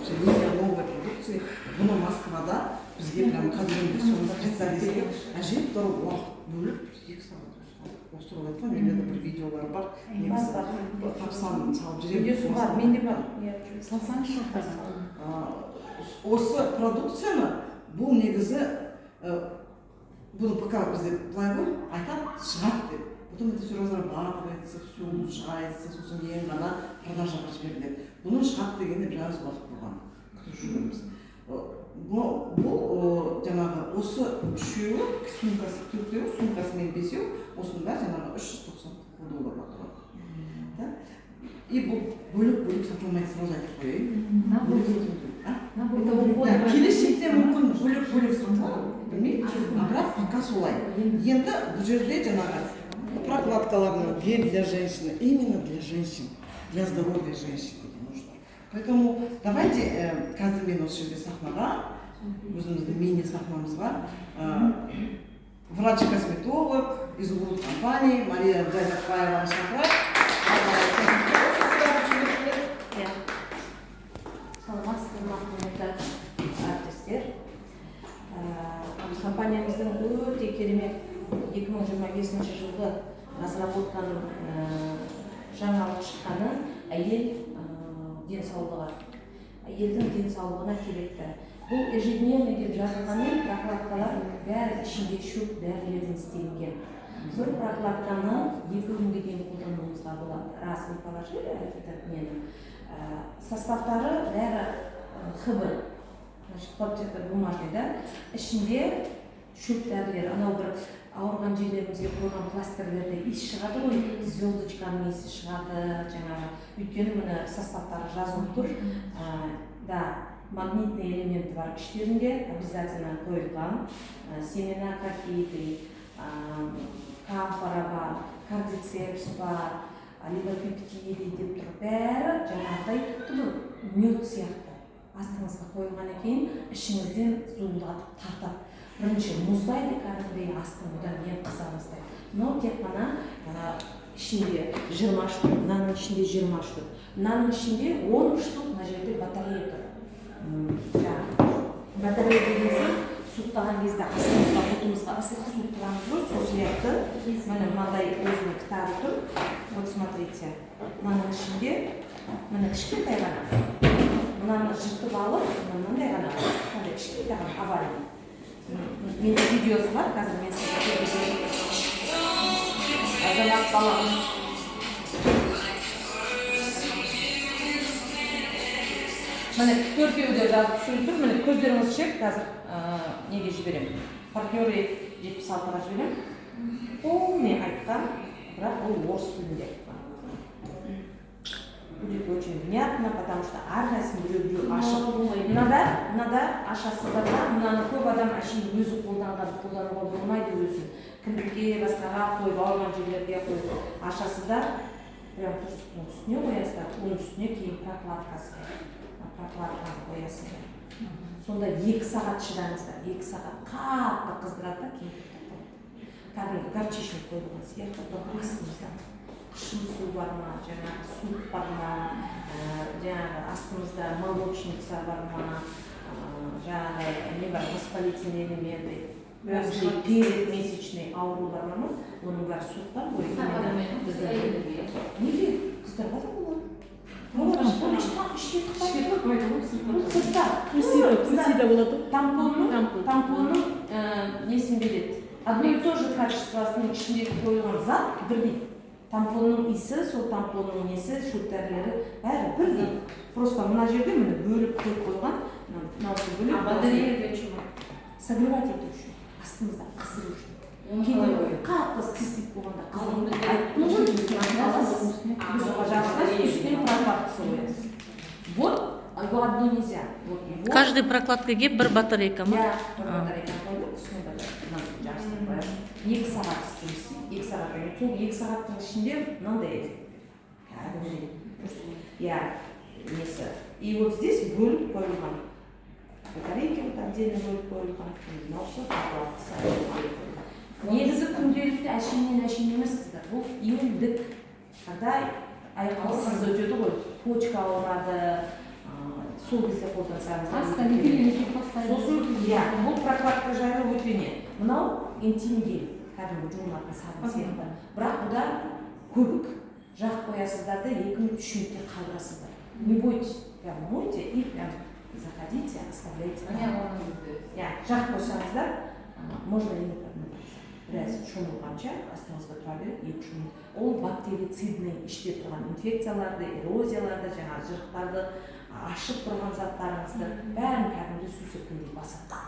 вообще линия новой продукции. Бұны Москвада бізге прям кәдімгі соның специалисті әжептәуір уақыт бөліп 2 сағат устроил айтқан. Менде де бір видеолар бар. Негізі тапсам салып жүремін. Видеосы бар, менде бар. Салсаңызшы. Осы продукцияны бұл негізі бұны пока бізде былай ғой айтады шығады деп. Потом это все разрабатывается, все улучшается, сосын ең ғана продажаға жіберіледі. Бұның шығады дегенде біраз уақыт болған. Күтіп жүрміз. Бұл жаңағы осы үшеуі сумкасы, төртеуі, сумкасы мен бесеу, осында жаңағы 390 долларға тұрады. И бұл бөлік сатылмайды, сразу айтып қояйын. Келешекте мүмкін бөлік сатылады, білмеймін, бірақ пока солай. Енді бұл жерде жаңағы прокладкаларны для женщины, именно для женщин, для здоровья женщин нужно. Поэтому давайте қазір мен осы жерде сахнаға, өзіміздің мини-сахнамызға врач-косметолог из УГУД компании Мария Джазакбаеваны шақырайық. Саламатсыздар ма, құрметті әріптестер. Компаниямыздың өте керемет 2025 жылғы разработканың жаңалық шыққаны әйел денсаулығы. Әйелдің денсаулығына керекті. Бұл ежедневно деп жазылғанмен прокладкалар бәрі ішінде шөп дәрілерден істелінген. Бір прокладканы 2 күнге дейін қолдануымызға болады. Рас, вы положили этот мені. Составтары бәрі хыбыр. Папчата бумажный, да? Ішінде шөп дәрілер, анау бір ауырған жерлерімізге қойған пластирлерде иіс шығады ғой, звездочканың иісі шығады, жаңағы. Өйткені міне составтары жазылып тұр. Да, магнитный элементі бар іштерінде, обязательно қойылған. Семена какие-то, камфора бар, кардицепс бар, олигопептиды деп тұр. Бәрі жаңағыдай мед сияқты. Астыңызға қойылған екен, ішіңізден зуылдатып тартады. Бірінші мұздайды кәдімгідей астын бұдан ең қызамыздай. Но тек қана ішінде 20 штук, мынаның ішінде 20 штук. Мынаның ішінде 10 штук мына жерде батарея тұр. Батарея дегенсіз суықтаған кезде астымызға, бұтымызға ыстық су тұрамыз ғой, сол сияқты. Міне мынадай өзінің кітабы тұр. Вот смотрите, мынаның ішінде міне кішкентай ғана. Мынаны жыртып алып, мынандай ғана кішкентай ғана авария. Менде видеосы бар, қазір мен сізге көрсетейін. Азамат баламыз. Міне төртеуде жазып түсіріп тұр. Міне көздеріңіз шек, қазір неге жіберемін. Партнеры 76-ға жіберемін. Полный айтқан, бірақ ол орыс тілінде. Будет очень внятно, потому что әрнәсін біреу ашып. Мынада ашасыздар да, мынаны көп адам әшейін өзі қолдануға болмайды өзін. Кіндікке, басқаға қойып, ауырған жерлерге қойып ашасыздар. Прям тұрсықтың үстіне қоясыздар, оның үстіне кейін прокладканы қоясыздар. Сонда 2 сағат шыдаңыздар, 2 сағат қатты қыздырады да кейін тұртады. Кәдімгі горчичник қойылған сияқты, астымызда. Қышын су бар ма, жаңағы суп бар ма, жаңағы астымызда молочница бар ма, жаңағы не бар, воспалительный элементы, перед месячный аурулар бар ма, оның бәрі суықтан қойып. Неге? Қыздарға да болады. Тампонның несін береді. Одно и то же качествосының ішіндегі қойылған зат бірдей. Тампонның иісі, сол тампонның несі, шөп дәрілері бәрі бірдей. Просто мына жерде міне бөліп қойған, мынаусы бөліп. Батарея для чего? Согревать ету үшін, астымызда қысыру үшін. Кейде қатты цистит болғанда қызылды айттың ғой, біз оға жағыстайыз, үстіне прокладкасы қоясыз. Вот, одно нельзя. Каждой прокладкаге бір батарейка ма? Я бір батарейка қойып, үстіне жағыстырып қоясыз. 2 сағат істейсіз, 2 сағат. Сол 2 сағаттың ішінде мынандай кәдімгідей. Несі. И вот здесь бөліп қойылған. Батарейки вот отдельно бөліп қойылған. Мынаусы прокладкасы қойылған. Негізі күнделікті әшейінен емес қыздар. Бұл емдік. Когда айқалсыз өтеді ғой, почка ауырады, сол кезде қолдансаңыздар. Сосын Иә, бұл прокладка жайлы өте не. Мынау интим гель, кәдімгі жуынатын сабын сияқты. Бірақ бұда көбік. Жағып қоясыздар да 2 минут 3 минутте қалдырасыздар. Не бойтесь, прям мойте и прям заходите, оставляйте. Иә, жағып қойсаңыздар, можно не подмываться. Біраз шомылғанша астыңызда тұра береді 2-3 минут. Ол бактерицидный іште тұрған инфекцияларды, эрозияларды, жаңағы жырықтарды, ашып тұрған заттарыңызды бәрін кәдімгі су сепкендей басады.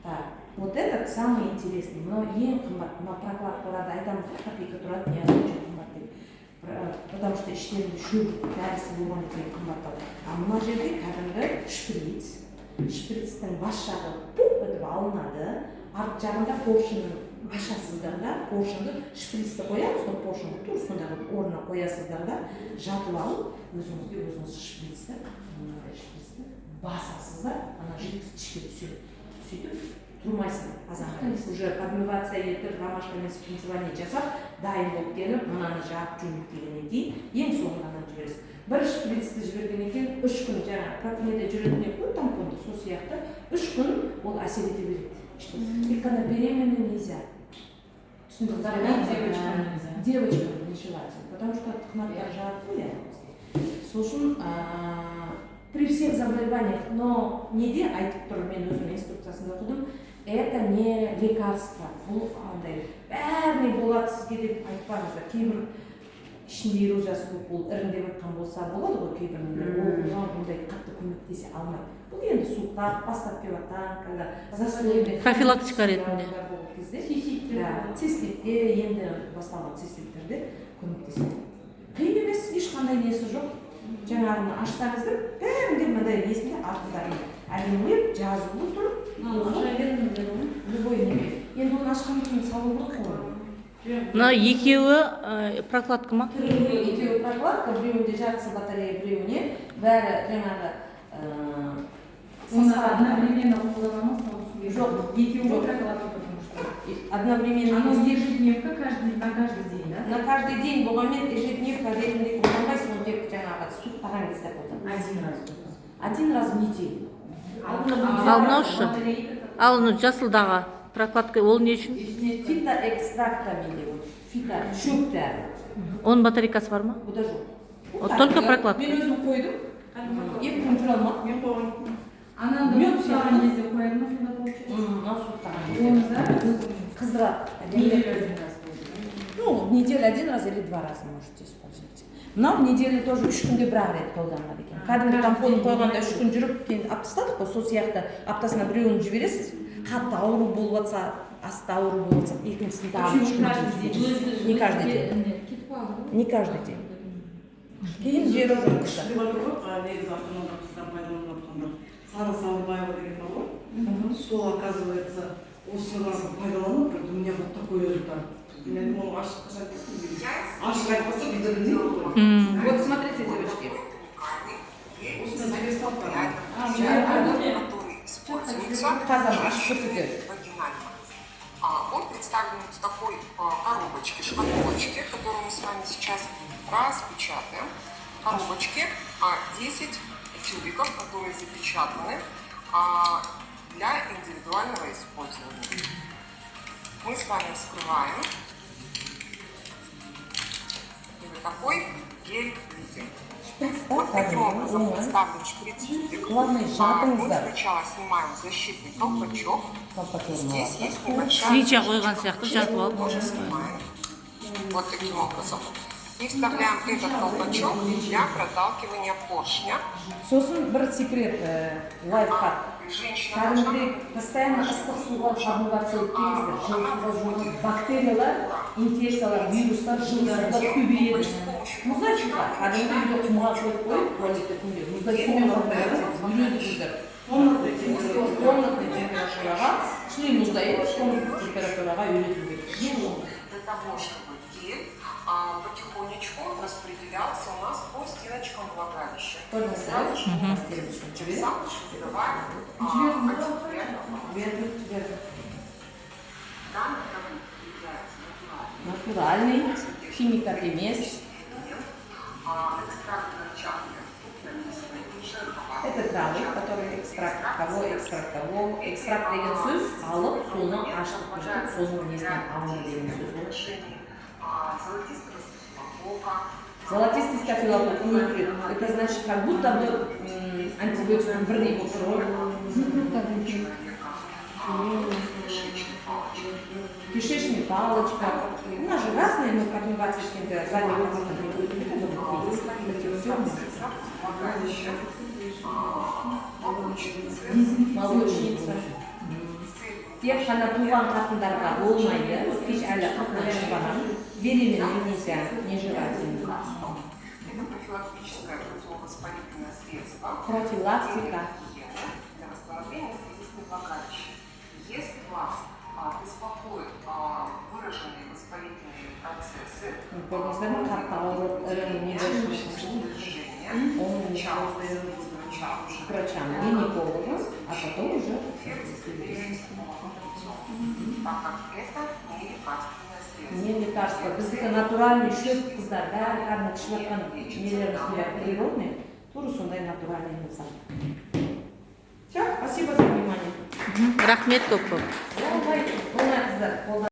Так, вот этот самый интересный. Мынау ең қымбат. Мына прокладкаларды айтамыз, копейка тұрады, не очень қымбат деп. Потому что іштерінде шөп дәрісі болған екен қымбаттау. А мына жерде кәдімгі шприц. Шприцтің бас жағы пуп етіп алынады. Арт жағында поршынын ашасыздар да, поршынды шприцті қояды, сол поршынды тура сондағы орнына қоясыздар да, жатып алып, өзіңіз шприцті басасыздар, ана жидкость ішке түседі. Сөйтіп тұрмайсың азамат. Уже подмываться етіп, ромашкамен спринцевание жасап, дайын болып келіп, мынаны жағып жөніп келгеннен кейін, ең соңынан жібересіз. Бір шприцті жібергеннен кейін 3 күн жаңа протеинде жүретіне қой тампонды, сол сияқты 3 күн ол әсер ете береді. Тек қана беременным нельзя. Девочкам нежелательно, потому что кнаптар жағып қояды. Сосын при всех заболеваниях, но неде айтып тұр, мен өзім инструкциясында оқыдым, это не лекарство, бұл андай бәріне болады сізге деп айтпаңыздар. Кейбір ішінде эрозиясы көп болып іріңдеп жатқан болса болады ғой кейбіреулер, оған бұндай қатты көмектесе алмайды. Бұл енді суықтар, бастап келіп жатқан, когда застойлы профилактика ретінде. Циститте, енді басталған циститтерде көмектеседі. Қиын емес, ешқандай несі жоқ. Жаңағыны аштаңыздар, бәрінде мынандай несінде артындарында әлемлеп, жазылы тұр. Любой неме. Енді оны ашқан кейін салу керек қой. Мына екеуі прокладка ма? Екеуі прокладка, біреуінде жартысы батарея, біреуіне бәрі жаңағы одновременно қолданамыз, жоқ, екеуі прокладка, потому что одновременно оно ежедневка на каждый день, да? На каждый день болғанмен ежедневка ретінде қолданбайсың, оны тек жаңағы суықтаған кезде қолданасың. Один раз в неделю. Ал мынау шы? Ал жасылдағы прокладка ол не үшін? Фитоэкстрактами, фито шөп дәрі. Оның батарейкасы бар ма? Бұда жоқ. Вот только прокладка. Мен өзім қойдым. 2 күн жүре алмадым. Мен қойдым. Ананы суықтаған кезде қояды ма сонда получается? Мынау суықтаған Оны кезде. Қыздырады. Неделю один раз. Ну, в неделю 1 раз или 2 раза можете использовать. Мынау в неделю тоже 3 күнде 1 рет қолданылады екен. Кәдімгі тампон қойғанда 3 күн жүріп, кейін алып тастадық қой, сол сияқты аптасына біреуін жібересіз. Қатты ауру болып жатса, асты ауру болып жатса, екіншісін тағы 3 күн жібересіз. Не каждый день. Не каждый день. Кейін жері жоқ кіші. Деп жатыр ғой, негізі автономды қыздар пайдаланып жатқанда Сара Сауырбаева деген бар ғой. Сол, оказывается, осыларды пайдаланып, у меня вот такой результат. Мен оны ашық қашан кестім. Ашық айтпаса, бізде білмейміз. Вот смотрите, девочки. Осында переставка. Қазір ашып көрсетеді. Он представлен в такой коробочке, шкатулочке, которую мы с вами сейчас распечатаем. В коробочке 10 тюбиков, которые запечатаны для индивидуального использования. Мы с вами вскрываем. И вот такой гель видим. Вот таким образом представлен шприц-тюбик. Мы сначала снимаем защитный колпачок. Здесь есть небольшая Свеча қойған сияқты жатып алып. тоже снимаем. Вот таким образом. И вставляем этот колпачок для проталкивания поршня. Сосын бір секрет, лайфхак. Кәдімгідей постоянно ыстық суға шабуға өткеніңіздер, жылы суға жуылып, бактериялар, инфекциялар, вирустар жылысында көбейеді. Мұздай суға, кәдімгідей үйде құмға қойып қойып, туалетте күнде, мұздай сумен үйреніп жүздер. Комнатный температураға, шли мұздайды, комнатный температураға үйретіп береді. Для того, чтобы гель потихонечку распределялся у нас по стеночкам влагалища. Сразу же забиваем натуральный, химикат емес. экстракт клетчатки. Тут написано инжир Это травы, которые экстракт того, экстракт деген сөз алып, суны ашытып піштіп, соның несінен алыны деген сөз ғой. Золотистый стафилококк внутри. Это значит, как будто бы антибиотиком бірдей болып тұр ғой. Кишечная палочка. У нас же разные, но как мы в Атвишкинге задние это все. Молочница. Тек қана туған қатындарға болмайды, кеш әлі қатыннан шықпаған, беременна нельзя, нежелательно. Это профилактическое противовоспалительное средство. Профилактика. Для восстановления слизистой влагалища. Если вас беспокоят выраженные воспалительные процессы, Болмаса қатты ауырып, к врачам, гинекологам, а потом уже так как это не лекарственное средство. не лекарство. Біздікі натуральный шөп қыздар, бәрі кәдімгі ішіп жатқан нелеріміз бәрі природный, тура сондай натуральный мысалы. Все, спасибо за внимание. Рахмет көп көп. Оңай қыздар.